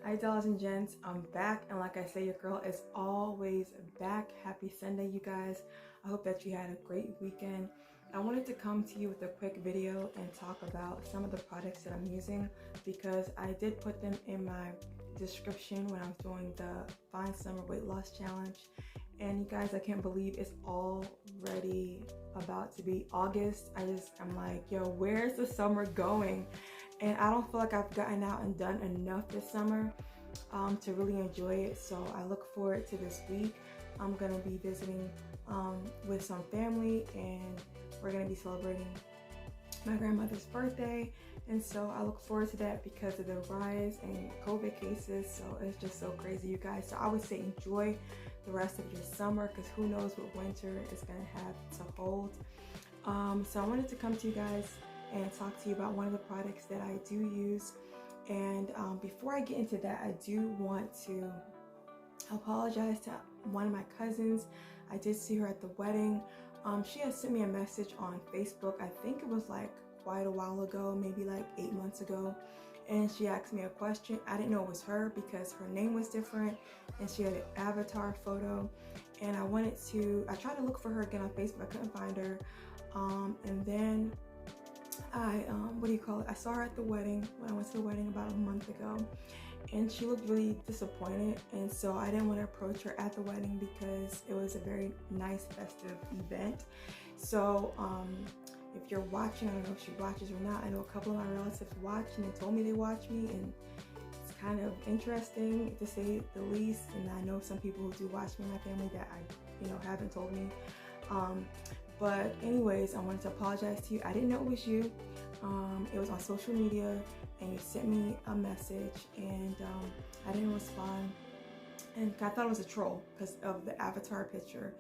Hi dolls and gents, I'm back, and like I say, your girl is always back. Happy Sunday, you guys. I hope that you had a great weekend. I wanted to come to you with a quick video and talk about some of the products that I'm using, because I did put them in my description when I was doing the Fine Summer Weight Loss Challenge. And you guys, I can't believe it's already about to be August. I'm like, yo, where's the summer going? And I don't feel like I've gotten out and done enough this summer to really enjoy it. So I look forward to this week. I'm gonna be visiting with some family, and we're gonna be celebrating my grandmother's birthday. And so I look forward to that because of the rise in COVID cases. So it's just so crazy, you guys. So I would say enjoy the rest of your summer, because who knows what winter is gonna have to hold. So I wanted to come to you guys and talk to you about one of the products that I do use. And before I get into that, I do want to apologize to one of my cousins. I did see her at the wedding. She had sent me a message on Facebook. I think it was like quite a while ago, maybe like 8 months ago. And she asked me a question. I didn't know it was her because her name was different and she had an avatar photo. And I tried to look for her again on Facebook. I couldn't find her. And then I saw her at the wedding when I went to the wedding about a month ago, and she looked really disappointed. And so I didn't want to approach her at the wedding because it was a very nice festive event. So if you're watching, I don't know if she watches or not. I know a couple of my relatives watch and they told me they watch me, and it's kind of interesting to say the least. And I know some people who do watch me in my family that haven't told me. But anyways, I wanted to apologize to you. I didn't know it was you. It was on social media, and you sent me a message, and I didn't respond. And I thought it was a troll because of the avatar picture,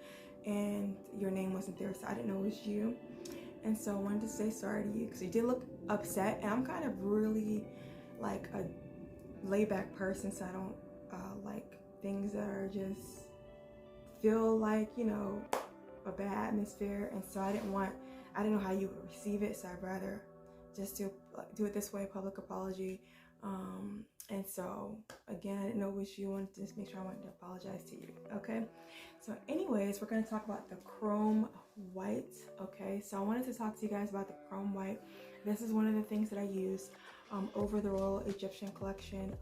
and your name wasn't there, so I didn't know it was you. And so I wanted to say sorry to you because you did look upset, and I'm kind of really like a laid-back person, so I don't like things that are just feel like, a bad atmosphere. And so I didn't know how you would receive it, so I'd rather just do it this way, public apology. And so again, I didn't know which you wanted to just make sure I wanted to apologize to you. Okay, so anyways, we're going to talk about the Chrome White. Okay, so I wanted to talk to you guys about the Chrome White. This is one of the things that I use over the Royal Egyptian collection.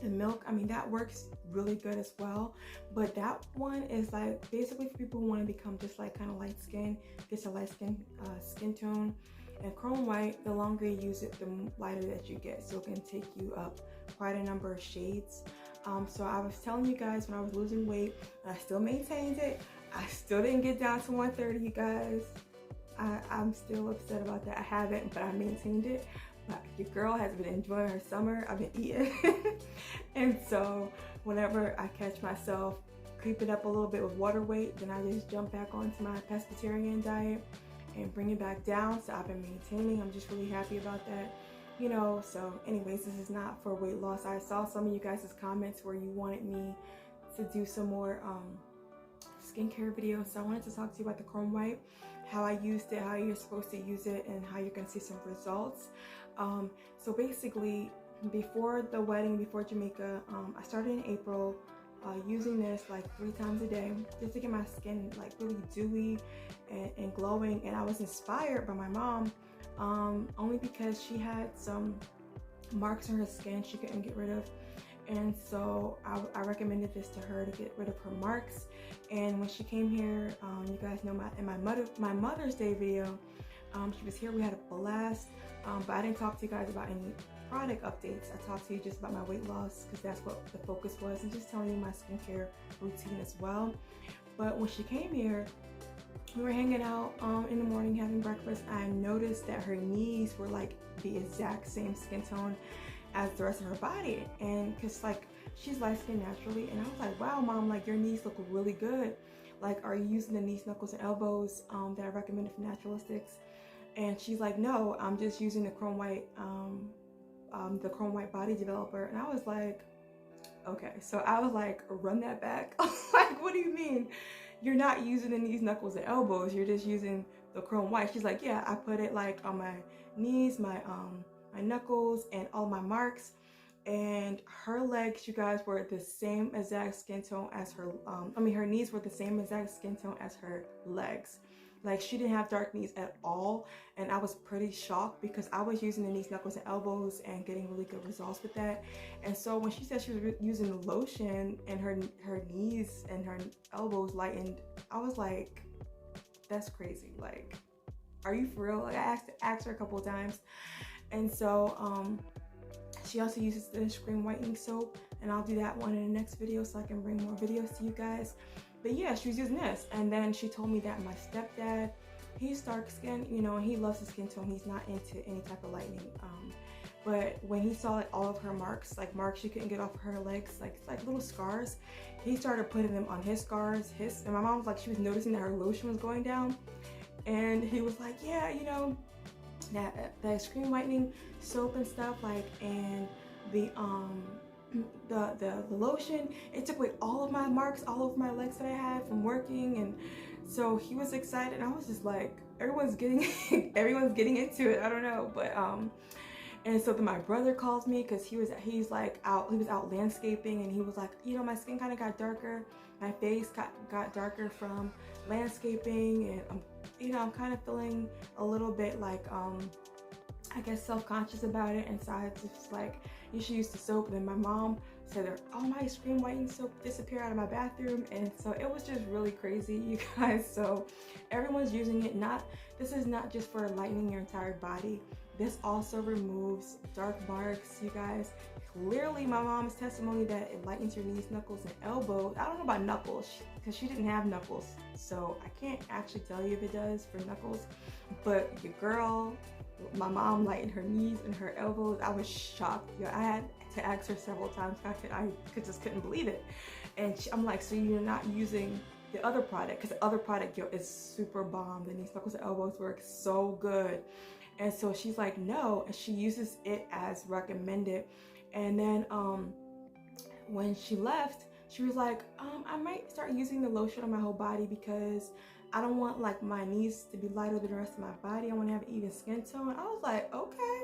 And milk, I mean, that works really good as well, but that one is like basically for people who want to become just like kind of light skin, get a light skin tone. And Chrome White, the longer you use it, the lighter that you get, so it can take you up quite a number of shades. So I was telling you guys when I was losing weight, I still maintained it. I still didn't get down to 130, you guys. I'm still upset about that. I haven't, but I maintained it. But your girl has been enjoying her summer. I've been eating. And so whenever I catch myself creeping up a little bit with water weight, then I just jump back onto my pescatarian diet and bring it back down. So I've been maintaining. I'm just really happy about that. So anyways, this is not for weight loss. I saw some of you guys' comments where you wanted me to do some more skincare videos. So I wanted to talk to you about the Chrome White, how I used it, how you're supposed to use it, and how you're going to see some results. So basically, before the wedding, before Jamaica, I started in April using this like 3 times a day just to get my skin like really dewy and glowing. And I was inspired by my mom only because she had some marks on her skin she couldn't get rid of. And so I recommended this to her to get rid of her marks. And when she came here, you guys know in my Mother's Day video, she was here. We had a blast, but I didn't talk to you guys about any product updates. I talked to you just about my weight loss because that's what the focus was, and just telling you my skincare routine as well. But when she came here, we were hanging out in the morning having breakfast. I noticed that her knees were like the exact same skin tone as the rest of her body, and because like she's light skinned naturally. And I was like, wow mom, like your knees look really good. Like, are you using the knees, knuckles, and elbows that I recommended from Naturalistics? And she's like, no, I'm just using the Chrome White body developer. And I was like, okay. So I was like, run that back. Like, what do you mean you're not using the knees, knuckles, and elbows, you're just using the Chrome White? She's like, yeah, I put it like on my knees, my knuckles, and all my marks. and her legs, you guys, were the same exact skin tone as her, her knees were the same exact skin tone as her legs. Like, she didn't have dark knees at all, and I was pretty shocked because I was using the knees, knuckles, and elbows and getting really good results with that. And so when she said she was using the lotion and her knees and her elbows lightened, I was like, that's crazy. Like, are you for real? Like, I asked her a couple of times. And so she also uses the Scream Whitening Soap, and I'll do that one in the next video so I can bring more videos to you guys. But yeah, she was using this, and then she told me that my stepdad, he's dark skinned, you know, and he loves his skin tone. He's not into any type of lightening. But when he saw like all of her marks, like marks she couldn't get off her legs, like little scars, he started putting them on his scars. And my mom was like, she was noticing that her lotion was going down, and he was like, yeah, you know, that Scream Whitening soap and stuff, like, and the lotion, it took away all of my marks all over my legs that I had from working. And so he was excited, and I was just like, everyone's getting into it, I don't know. But and so then my brother calls me because he was out landscaping, and he was like, you know, my skin kind of got darker, my face got darker from landscaping, and you know, I'm kind of feeling a little bit like I guess self-conscious about it. And so I just like, you should use the soap. And then my mom said that all my Scream Whitening soap disappeared out of my bathroom, and so it was just really crazy, you guys. So everyone's using it. This is not just for lightening your entire body. This also removes dark marks, you guys. Clearly, my mom's testimony that it lightens your knees, knuckles, and elbows. I don't know about knuckles because she didn't have knuckles, so I can't actually tell you if it does for knuckles. But your girl, my mom, lightened her knees and her elbows. I was shocked. I had to ask her several times. I just couldn't believe it. And I'm like, so you're not using the other product? Because the other product, yo, is super bomb. The knees, knuckles, and elbows work so good. And so she's like, no, and she uses it as recommended. And then when she left, she was like, I might start using the lotion on my whole body because I don't want like my knees to be lighter than the rest of my body. I want to have even skin tone. I was like, okay.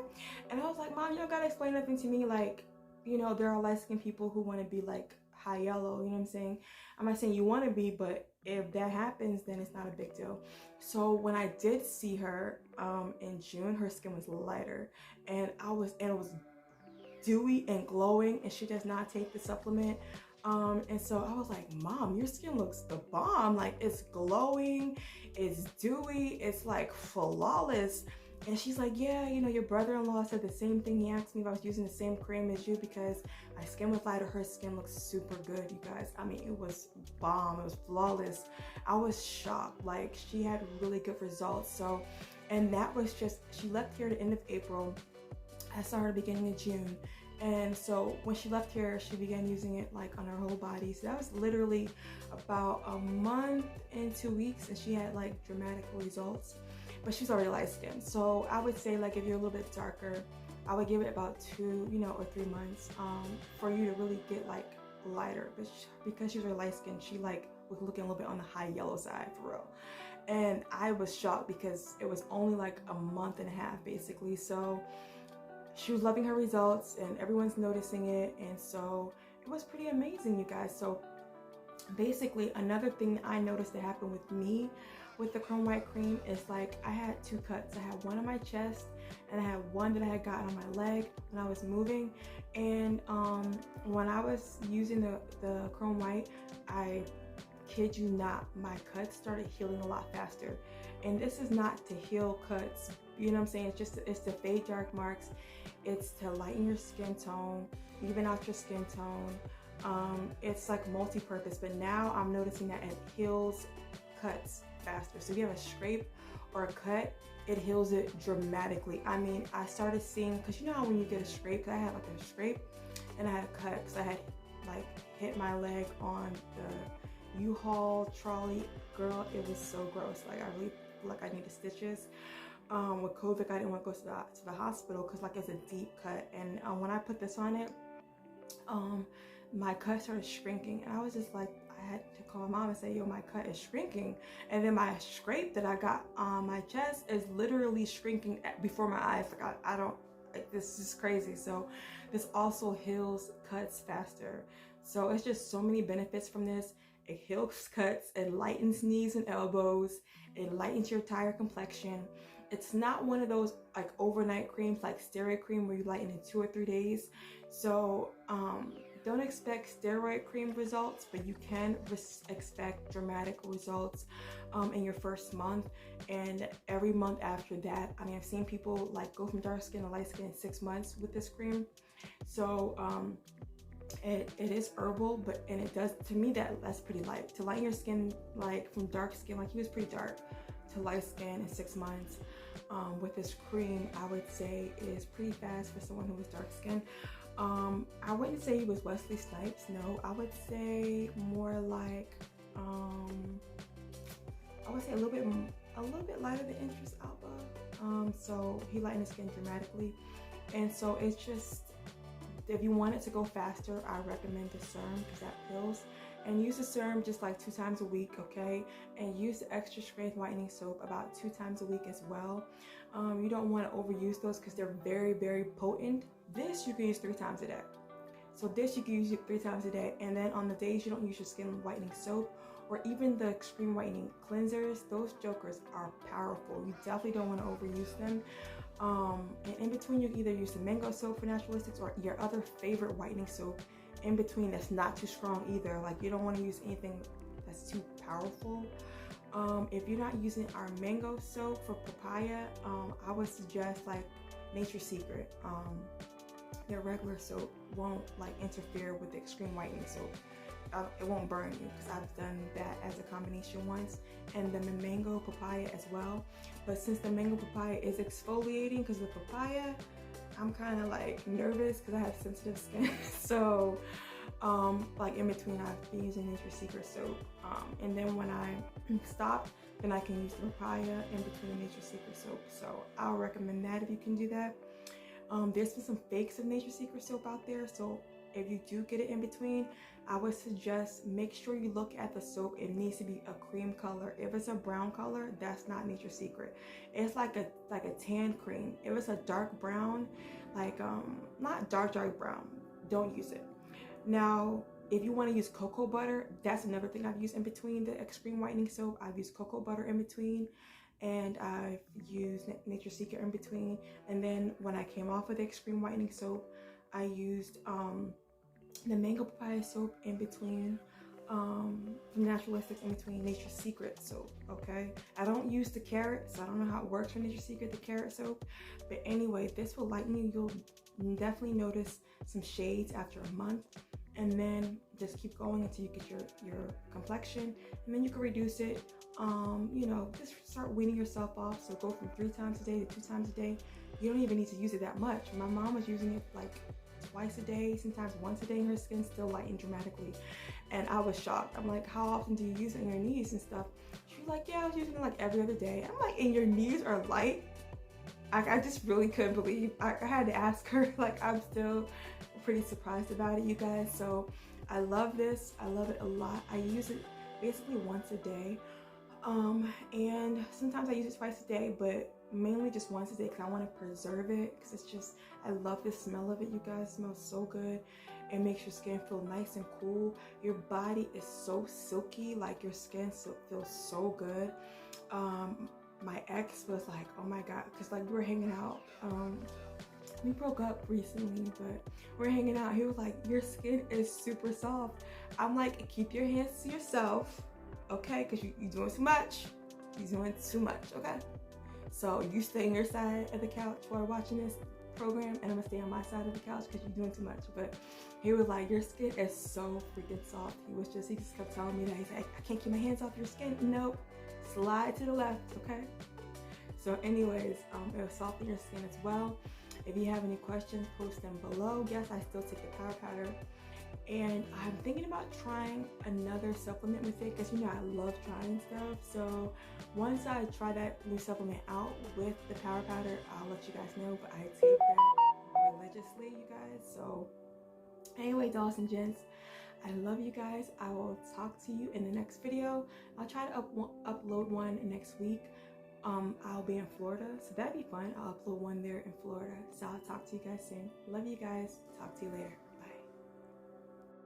And I was like, Mom, you don't gotta explain nothing to me. Like, you know, there are light-skinned people who want to be like high yellow, you know what I'm saying? I'm not saying you want to be, but if that happens, then it's not a big deal. So when I did see her in June, her skin was lighter, and it was dewy and glowing, and she does not take the supplement. And so I was like, Mom, your skin looks the bomb. Like, it's glowing, it's dewy, it's like flawless. And she's like, yeah, you know, your brother-in-law said the same thing. He asked me if I was using the same cream as you because my skin was lighter. Her skin looks super good, you guys. I mean, it was bomb, it was flawless. I was shocked. Like, she had really good results. So, and that was just, she left here at the end of April. I saw her beginning of June. And so when she left here, she began using it like on her whole body. So that was literally about a month and 2 weeks, and she had like dramatic results. But she's already light skinned. So I would say, like, if you're a little bit darker, I would give it about 2, you know, or 3 months for you to really get like lighter. But because she's really light skinned, she like was looking a little bit on the high yellow side for real. And I was shocked because it was only like a month and a half basically. So she was loving her results, and everyone's noticing it, and so it was pretty amazing, you guys. So basically, another thing that I noticed that happened with me with the Chrome White cream is like I had 2 cuts. I had one on my chest, and I had one that I had gotten on my leg when I was moving. And when I was using the Chrome White, I kid you not, my cuts started healing a lot faster. And this is not to heal cuts, you know what I'm saying? It's to fade dark marks. It's to lighten your skin tone, even out your skin tone. It's like multi-purpose, but now I'm noticing that it heals cuts faster. So if you have a scrape or a cut, it heals it dramatically. I mean, I started seeing, because you know how when you get a scrape, I had like a scrape and I had a cut because I had like hit my leg on the U-Haul trolley. Girl, it was so gross. Like, I really feel like I needed stitches. With COVID, I didn't want to go to the hospital because like it's a deep cut, and when I put this on it, my cut started shrinking, and I was just like, I had to call my mom and say, yo, my cut is shrinking. And then my scrape that I got on my chest is literally shrinking before my eyes. Like, Like, this is crazy. So this also heals cuts faster. So it's just so many benefits from this. It heals cuts, it lightens knees and elbows, it lightens your entire complexion. It's not one of those like overnight creams like steroid cream where you lighten in 2 or 3 days. So don't expect steroid cream results, but you can expect dramatic results in your first month, and every month after that. I mean, I've seen people like go from dark skin to light skin in 6 months with this cream. So it is herbal, but and it does, to me, that's pretty light. To lighten your skin, like from dark skin, like he was pretty dark, to light skin in 6 months with this cream, I would say is pretty fast for someone who was dark skin. I wouldn't say he was Wesley Snipes, no. I would say more like I would say a little bit lighter than Idris Elba. So he lightened his skin dramatically, and so it's just, if you want it to go faster, I recommend the serum because that pills. And use the serum just like 2 times a week, okay? And use the extra strength whitening soap about 2 times a week as well. You don't want to overuse those because they're very, very potent. This you can use 3 times a day. So this you can use 3 times a day. And then on the days you don't use your skin whitening soap or even the extreme whitening cleansers, those jokers are powerful. You definitely don't want to overuse them. And in between, you can either use the mango soap for naturalistics or your other favorite whitening soap in between that's not too strong either. Like, you don't want to use anything that's too powerful. If you're not using our mango soap for papaya, I would suggest like Nature's Secret. Their regular soap won't like interfere with the extreme whitening soap. It won't burn you, because I've done that as a combination once, and the mango papaya as well. But since the mango papaya is exfoliating, because the papaya, I'm kind of like nervous because I have sensitive skin. So like in between, I've been using Nature's Secret soap, and then when I stop, then I can use the papaya in between Nature's Secret soap. So I'll recommend that if you can do that. There's been some fakes of Nature's Secret soap out there, so if you do get it in between, I would suggest make sure you look at the soap. It needs to be a cream color. If it's a brown color, that's not Nature's Secret. It's like a tan cream. If it's a dark brown, like not dark brown, don't use it. Now, if you want to use cocoa butter, that's another thing I've used in between the extreme whitening soap. I've used cocoa butter in between, and I've used Nature's Secret in between. And then when I came off of the extreme whitening soap, I used the mango papaya soap in between, naturalistics in between Nature's Secret soap, okay? I don't use the carrot, so I don't know how it works for Nature's Secret, the carrot soap. But anyway, this will lighten you. You'll definitely notice some shades after a month. And then just keep going until you get your complexion. And then you can reduce it. You know, just start weaning yourself off. So go from 3 times a day to 2 times a day. You don't even need to use it that much. My mom was using it like twice a day, sometimes once a day, and her skin still lightened dramatically. And I was shocked. I'm like, how often do you use it on your knees and stuff? She was like, yeah, I was using it like every other day. I'm like, and your knees are light? I just really couldn't believe. I had to ask her. Like, I'm still pretty surprised about it, you guys. So I love this. I love it a lot. I use it basically once a day. And sometimes I use it twice a day, but mainly just once a day because I want to preserve it, because it's just, I love the smell of it, you guys. It smells so good. It makes your skin feel nice and cool. Your body is so silky, like your skin feels so good. My ex was like, oh my god, because like we were hanging out, we broke up recently, but we're hanging out. He was like, your skin is super soft. I'm like, keep your hands to yourself, okay? Because you're doing too much. You're doing too much, okay? So you stay on your side of the couch while watching this program, and I'm gonna stay on my side of the couch because you're doing too much. But he was like, your skin is so freaking soft. He just kept telling me that. He's like, I can't keep my hands off your skin. Nope, slide to the left, okay? So anyways, it will soften your skin as well. If you have any questions, post them below. Yes, I still take the power powder, and I'm thinking about trying another supplement with it, because you know I love trying stuff. So once I try that new supplement out with the power powder, I'll let you guys know. But I take that religiously, you guys. So anyway, dolls and gents, I love you guys. I will talk to you in the next video. I'll try to upload one next week. I'll be in Florida, so that'd be fun. I'll upload one there in Florida. So I'll talk to you guys soon. Love you guys. Talk to you later.